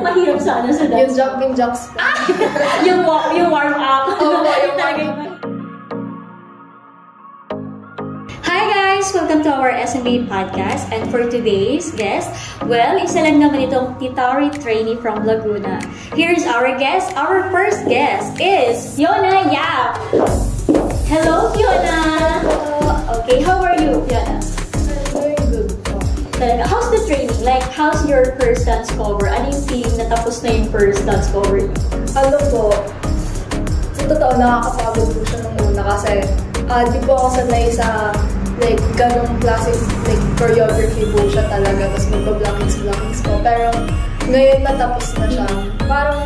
Anong mahirap sa ano sa dance? Yung jumping jacks po. yung warm up. Oo, yung warm up. Hi guys! Welcome to our SMA podcast. And for today's guest, well, isa lang naman itong Titari trainee from Laguna. Here's our guest. Our first guest is Fiona Yap. Hello, Fiona! Okay, how are you, Fiona? Very good po. Talaga, how's the training? Like, how's your first dance cover? Ano yung feeling na tapos na yung first dance cover? Ano po, sa totoo, nakakapagod po siya nung una kasi di po ako sanay sa like ganong classic like choreography po siya talaga, tapos magpa-blockings po. Pero ngayon natapos na siya, parang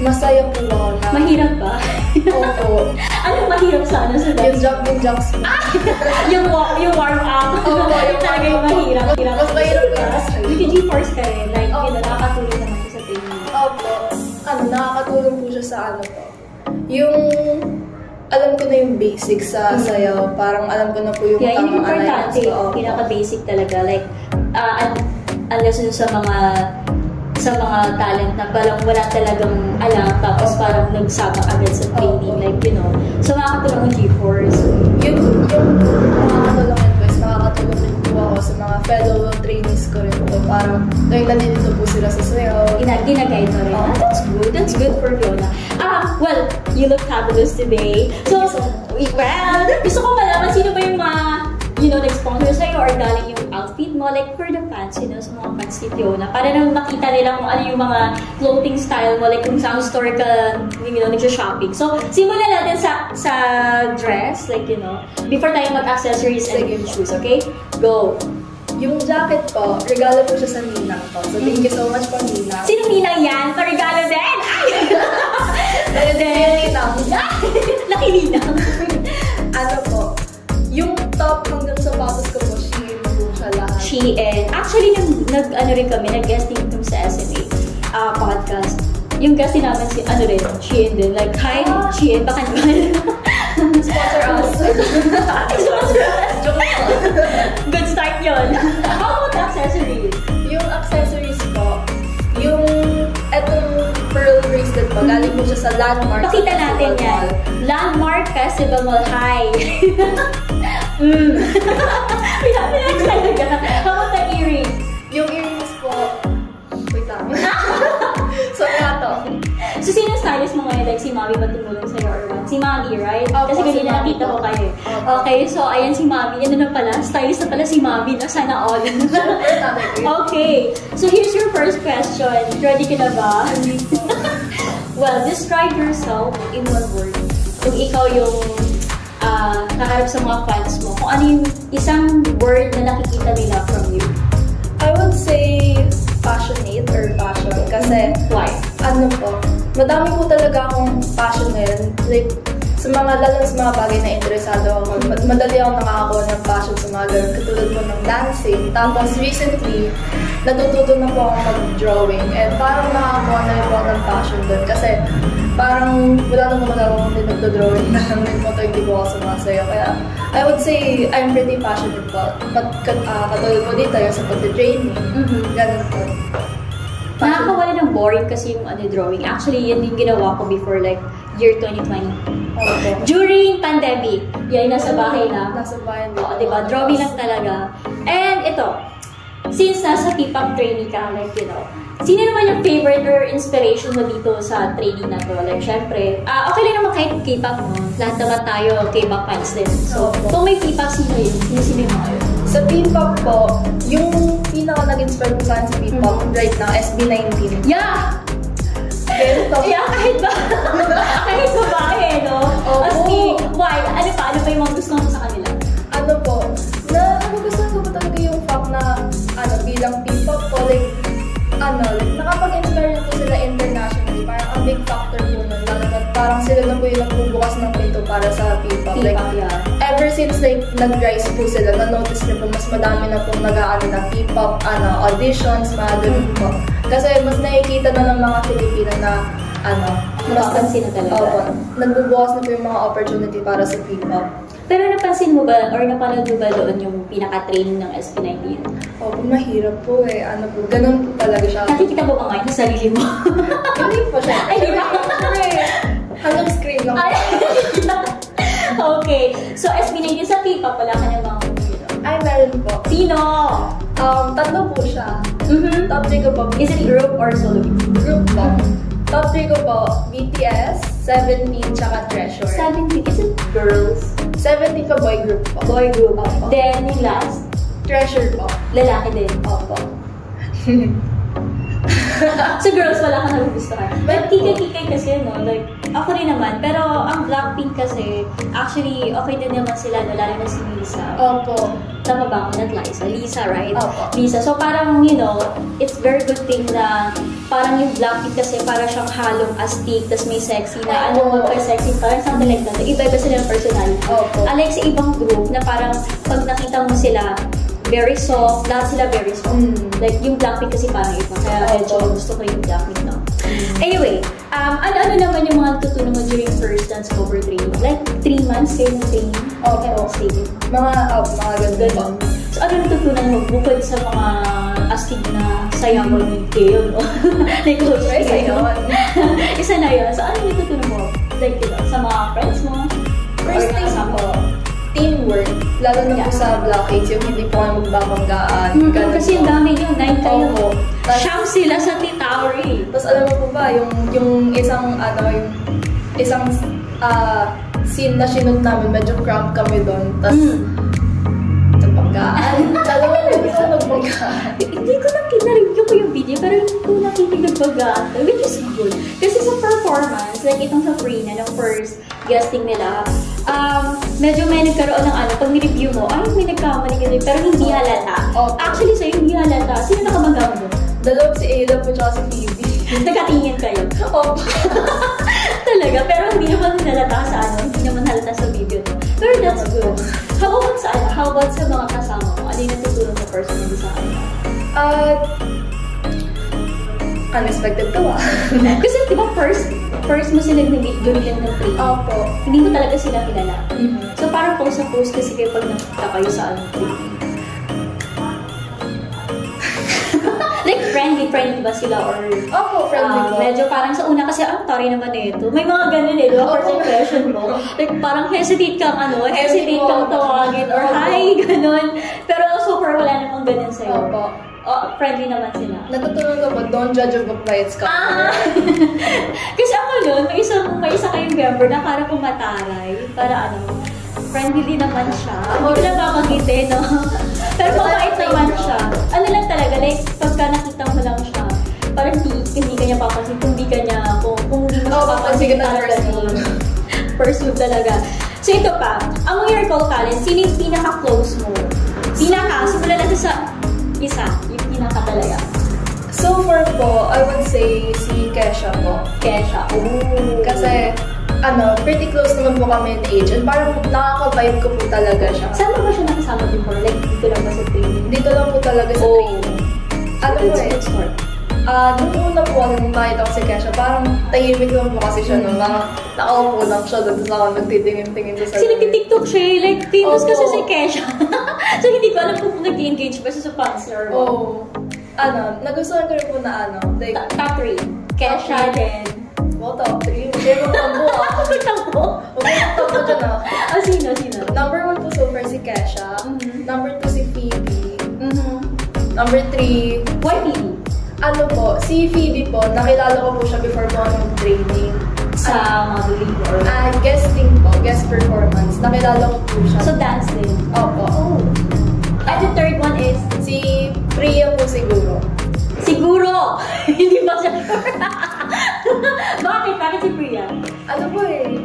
masaya po ako na. Mahirap ba? Opo. Anong mahirap sa ano sa dance? Yung jumping jacks po. yung warm up. Opo, yung talaga yung mahirap. Mas mahirap po yung Nag-G-force ka rin. Like, yun, nakakatulong naman siya sa training. Opo. Nakakatulong po siya sa ano po. Yung alam ko na yung basics sa sayaw. Parang alam ko na po yung tamang alignments ko. Pinaka-basic talaga. Like, unless sa mga talent na parang wala talagang alam, tapos parang nagsama agad sa training. Like, you know. So, makakatulong ang G-force. Yung makakatulong yun guys, makakatulong din po ako sa mga fellow trainees ko rin po. Parang, nandito po sila sa sayaw. Ginagay mo rin. That's good. That's good for Fiona. Well, you look fabulous today. So, well, gusto ko malaman sino ba yung mga, nag-sponsor sa'yo or galing yung outfit mo, like for the fans, sa mga fans ni Fiona, para nang makita nila kung ano yung mga clothing style mo, like kung saan store ka, nagsha-shopping. So, simulan natin sa dress, like, before tayo mag-accessories and yung shoes, okay? Go! Yung jacket po, regalo po siya sa ninang ko. So, thank you so much po, ninang. Sino ninang yan? Pa-regalo din! Dahil din yung ninang. Laki ninang. Ano po, yung top hanggang sapatos ko po, Shein po siya lahat. Shein. Actually, nag-guesting kami sa SMA podcast. Yung guesting namin Shein din. Like, hi, Shein, baka naman. Sponsor us. Sponsor us. Good start yun. How about accessories? Yung accessories po, yung etong pearl bracelet po, galing po siya sa Landmark. Pakita natin yan. Landmark Festival Mall. Hi. How about the earrings? Yung earrings po, wait lang. So, to. So, sino stylist mo ngayon? Like, si Mami ba tumulong sa'yo or what? Si Mami, right? Kasi kanina nakita ko kayo. Okay, so, ayan si Mami. Ano na pala? Stylist na pala si Mami. Sana all. Okay. So, here's your first question. Ready ka na ba? Well, describe yourself in one word. Kung ikaw yung nakaharap sa mga fans mo, kung ano yung isang word na nakikita nila from you. I would say passionate or passion. Kasi, why? Ano po, madami po talaga akong passion ngayon. Like, lalo sa mga bagay na interesado ako. Madali ako nakakakuha ng passion sa mga ganun. Katulad po ng dancing. Tapos recently, natututo na po akong mag-drawing. And parang nakakakuha na rin po ako ng passion doon. Kasi parang wala namang magagawa din nagdo-drawing na lang din po ito, hindi po ako sumasayo. Kaya I would say I'm pretty passionate po. Katulad po dito yung sa pag-training. Ganun po. Nakakawala ng boring kasi yung drawing. Actually, yan yung ginawa ko before like year 2020. Okay. During pandemic, yan nasa bahay lang. Nasa bahay lang. Oo, diba? Drawing lang talaga. And ito, since nasa P-pop training ka, like, sino naman yung favorite or inspiration mo dito sa training na to? Like, syempre, okay lang naman kahit K-pop mo. Lahat naman tayo K-pop fans din. So, kung may P-pop, sino yun? Sino yung mga yun? Sa P-pop po, yung pinaka nag-inspire ko sa akin sa P-pop right now, SB19. Yeah! Ganito. Yeah, kahit ba? Kahit sa bahay, no? Why? Ano ba yung mga gusto mo sa kanila? Ano po, nagugustuhan ko po talaga yung fact na, bilang P-pop po, like, nakapag-inspire na po sila internationally. Parang ang big factor po nun. Parang sila na po yung nagbubukas ng pinto para sa P-pop. Like, ever since like nag-rise po sila, na-notice niyo po mas madami na pong nag-aano na P-pop auditions, mga ganun po. Kasi mas nakikita na ng mga Pilipino na mas napansin na talaga. Nagbubukas na po yung mga opportunity para sa P-pop. Pero napansin mo ba, or napanood mo ba doon yung pinaka-training ng SB19? Opo, mahirap po eh. Ano po, ganun po talaga siya. Nakikita mo ba ngayon sa sarili mo? Hindi po siya. Ay, di ba? Hanggang screen lang. Ay, okay. So, SB19 sa K-pop, wala ka namang Ay, meron po. Sino? Tatlo po siya. Top 3 ko po. Is it group or solo? Group po. Top 3 ko po, BTS, 17, tsaka Treasure. 17, is it girls? 17 po, boy group po. Boy group. Opo. Then, yung last, Treasure po. lalaki din. Opo. So, girls, wala kang nagugustuhan. But kikay-kikay kasi, no? Like, ako rin naman. Pero, ang Blackpink kasi, actually, okay din naman sila, no? Lalo na si Lisa. Opo. Tama ba ako? Not Liza. Lisa, right? Opo. Lisa. So, parang, you know, it's very good thing na parang yung Blackpink kasi parang siyang halong astig, tas may sexy na, ano mo pa sexy, parang something like that. Iba-iba sila ng personality. Opo. Unlike sa ibang group na parang pag nakita mo sila, very soft, lahat sila very soft. Like, yung Blackpink kasi parang iba. Kaya medyo gusto ko yung Blackpink, no? Anyway, ano naman yung mga natutunan mo during first dance cover training? Like, 3 months kayo ng training? Okay. Mga ganda po. So, ano natutunan mo bukod sa mga astig na sayawan ni Keo, no? Like, Coach Keo. Isa na yun. So, ano natutunan mo? Like, you know, sa mga friends mo? First thing po, teamwork. Lalo na po sa Blackpink, yung hindi po kayo magbabanggaan. Kasi yung dami nyo, 9 kayo. Opo. Siyam sila sa T-Tower. Tapos alam mo po ba, yung isang scene na sinod namin, medyo cramp kami doon. Tapos, nagbanggaan. Dalawa na isa nagbanggaan. Hindi ko na-review ko yung video, pero hindi ko nakikinig-bagaan. Which is good. Kasi sa performance, like itong sa Freena, ng first guesting nila, medyo may nagkaroon ng pag ni-review mo, ay, may nagkamali ka rin, pero hindi halata. Actually, sa'yo, hindi halata. Sino nakabangga mo? Dalawa si Ayla po tsaka si Phoebe. Nagkatingin kayo. Opo. Talaga, pero hindi naman halata sa hindi naman halata sa video. Pero that's good. How about sa mga kasama mo? Ano yung natutulong mo personally sa kanila? Unexpected to Kasi di ba first mo sila nag-meet during lang ng training? Opo. Hindi mo talaga sila kilala. So parang post sa post kasi kayo pag nakita kayo sa training. Like friendly ba sila or Opo, friendly po. Medyo parang sa una kasi tari naman ito. May mga ganun di ba? First impression mo. Like parang hesitate kang tawagin or hi, ganun. Pero so far wala namang ganun sa'yo. Opo. Friendly naman sila. Natutunan ko po, don't judge a book by its cover. Kasi ako nun, may isa kayong member na parang kumataray. Para friendly din naman siya. Hindi ko lang makagitin, no? Pero mabait naman siya. Ano lang talaga, like, pagka nakita mo lang siya, parang hindi ka niya papansin, kung hindi ka niya, kung hindi mo siya papansin, first move talaga. So ito pa, among your call talent, sino yung pinaka-close mo? Simula natin sa isa, yung pinaka talaga. So far po, I would say si Kesha po. Kesha, Kasi, pretty close naman po kami in age. And parang nakaka-vibe ko po talaga siya. Saan mo ba siya nakasama before? Like, dito lang ba sa training? Dito lang po talaga sa training. Let's start. Nung una po, nung nakita ko si Kesha, parang tahimik lang po kasi siya nung nakaupo lang siya doon sa nagtitingin-tingin sa Kasi nagtitiktok siya, like, famous kasi si Kesha. So, hindi ko alam kung nag-engage ba siya sa fansler mo. Nagustuhan ko rin po na like, top 3. Kesha, then... top 3? Hindi mo tambo Tambo? Huwag mo tambo dyan Sino? Number 1 po so far si Kesha. Number 2 si Phoebe. Number 3... Why Phoebe? Si Phoebe po, nakilala ko po siya before po ng training. Sa modeling or... Guesting po, guest performance. Nakilala ko po siya. So, dance din? Opo. And the third one is? Si Priya po siguro. Siguro! Hindi ba siya? Bakit si Priya?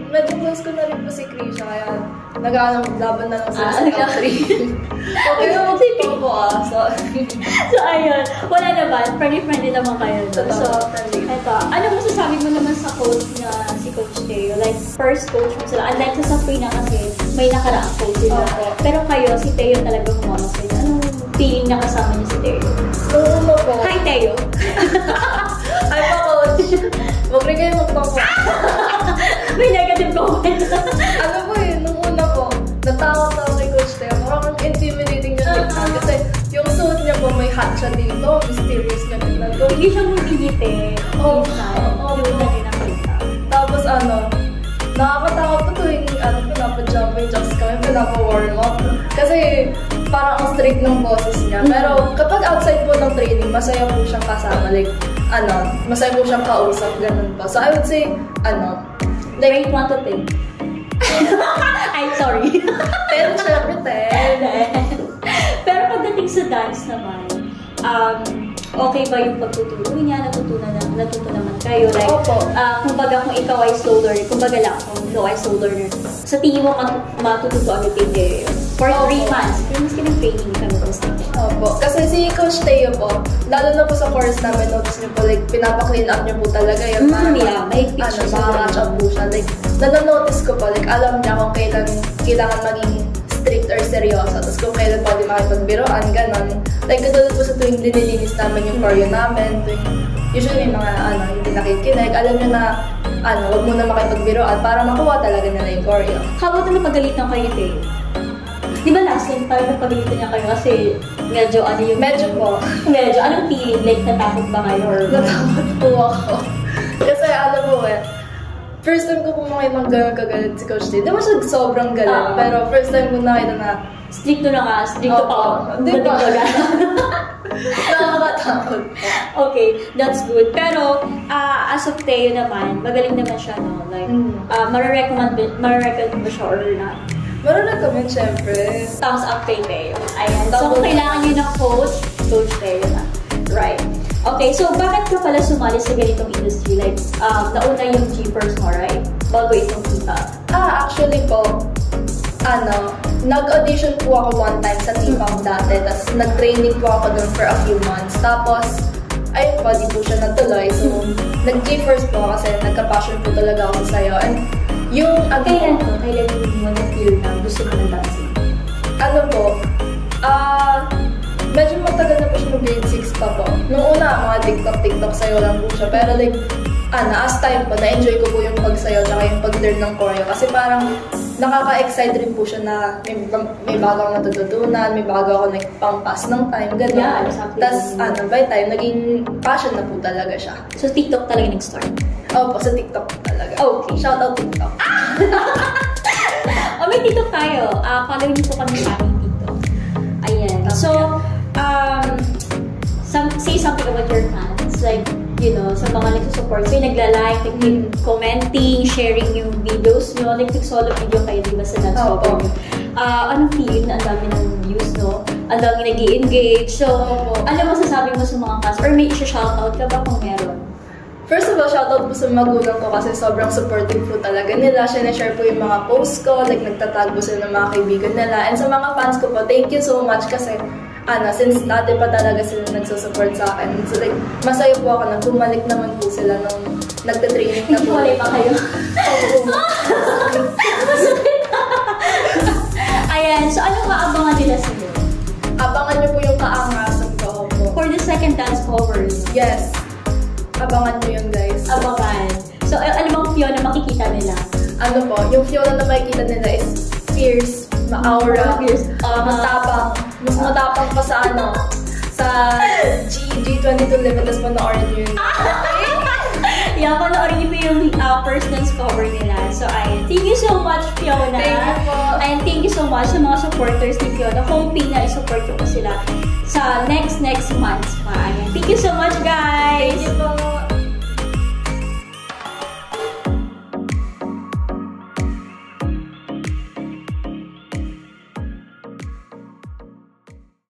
Medyo close ko na rin po si Krisha, kaya laban na lang sila sa top 3. Okay, mag-sipin po So, ayun. Wala naman. Friendly naman kayo. So, eto. Ano masasabi mo naman sa coach na si Coach Teo? Like, first coach mo sila. Unlike sa Sabrina kasi, may nakaraang coach sila. Pero kayo, si Teo talaga kumama sila. Anong feeling na kasama niyo si Teo? Po. Hi, Teo! Hi pa, Coach! Huwag rin kayo magpapa. May negative comment. Nung una po, Hindi siya bumingiti. Oo. Yung lagi nakita. Tapos nakakatakot po tuwing pinapa-jump yung jocks kami, pinapa-warm up. Kasi parang ang strict ng boses niya. Pero kapag outside po ng training, masaya po siyang kasama. Like, masaya po siyang kausap, ganun pa. So I would say, Rate 1 to 10. I'm sorry. 10, syempre 10. Pero pagdating sa dance naman, okay ba yung pagtuturo niya? Natuto naman kayo? Like, Opo. Kumbaga kung ikaw ay slow learner, kumbaga lang kung ikaw ay slow learner, sa tingin mo matututo agad kayo for 3 months. 3 months ka ng training kami kung Opo. Kasi si Coach Teo po, lalo na po sa course namin, notice niyo po, like, pinapa-clean up niyo po talaga yung may pictures. Makaka-catch up po siya. Like, nanonotice ko po, like, alam niya kung kailangan maging strict or seryoso. Tapos kung kailan pwede makipagbiroan, ganon. Like, katulad po sa tuwing dinilinis namin yung choreo namin, usually mga, hindi nakikinig, alam niyo na, wag muna makipagbiroan para makuha talaga nila yung choreo. How about na napagalitan kayo, Teo? Di ba last time parang napagalitan niya kayo kasi medyo Medyo po. Medyo, anong feeling? Like, natakot ba kayo? Or natakot po ako. Kasi first time ko po makita kagalit si Coach T. Di ba siya sobrang galit? Pero first time ko nakita na stricto na nga, stricto pa ako. Di ba? Nakakatakot. Okay, that's good. Pero, as of Teo naman, magaling naman siya, no? Like, marirecommend ba siya or not? Marirecommend, syempre. Thumbs up kay Teo. Ayan. So, kung kailangan niyo ng coach Teo na. Right. Okay, so bakit ka pala sumali sa ganitong industry? Like, nauna yung Jeepers mo, right? Bago itong kita. Actually po, nag-audition po ako one time sa T-Pop dati. Tapos nag-training po ako doon for a few months. Tapos, ayun po, di po siya natuloy. So, nag-Jeepers po kasi nagka-passion po talaga ako sa sayo. And yung, kailan mo na-feel na gusto mo ng dancing? Medyo matagal na po siya ng grade 6 pa po. Nung una, mga TikTok sayo lang po siya. Pero like, as time po, na-enjoy ko po yung pagsayaw tsaka yung pag-learn ng choreo. Kasi parang nakaka-excite rin po siya na may bago akong natututunan, may bago ako pang-pass ng time, gano'n. Yeah, exactly. Tapos, by time, naging passion na po talaga siya. So, TikTok talaga nag-start? Opo, sa TikTok po talaga. Okay. Shout out TikTok. May TikTok tayo. Follow niyo po kami sa aming TikTok. Ayan. So, say something about your fans. Like, sa mga nagsusupport. So, nagla-like, commenting, sharing yung videos nyo. Nag-solo video kayo, di ba, sa dance cover nyo. Anong feeling na ang dami ng views, no? Ang dami nag-i-engage. So, ano masasabi mo sa mga fans? Or may isa-shoutout ka ba kung meron? First of all, shoutout po sa magulang ko kasi sobrang supportive po talaga nila. Share po yung mga posts ko, like nagtatag po sila ng mga kaibigan nila. And sa mga fans ko po, thank you so much kasi since dati pa talaga sila nagsusupport sa akin. So like, masaya po ako na bumalik naman po sila nung nagtatraining na po. Hindi pa kayo? Oo. Ayan, so ano maabangan nila sa'yo? Abangan niyo po yung kaangasan ko po. For the second dance cover? Yes. Abangan niyo yun, guys. Abangan. So, ano bang Fiona makikita nila? Yung Fiona na makikita nila is fierce, ma-aura, matapang. Mas matapang pa sa G22 Limitless, panoorin niyo yun. Yeah, panoorin niyo po yung first dance cover nila. So, ayan. Thank you so much, Fiona. Thank you po. And thank you so much sa mga supporters ni Fiona. Hoping na i-support ko sila sa next months pa. Ayan. Thank you so much, guys! Thank you po.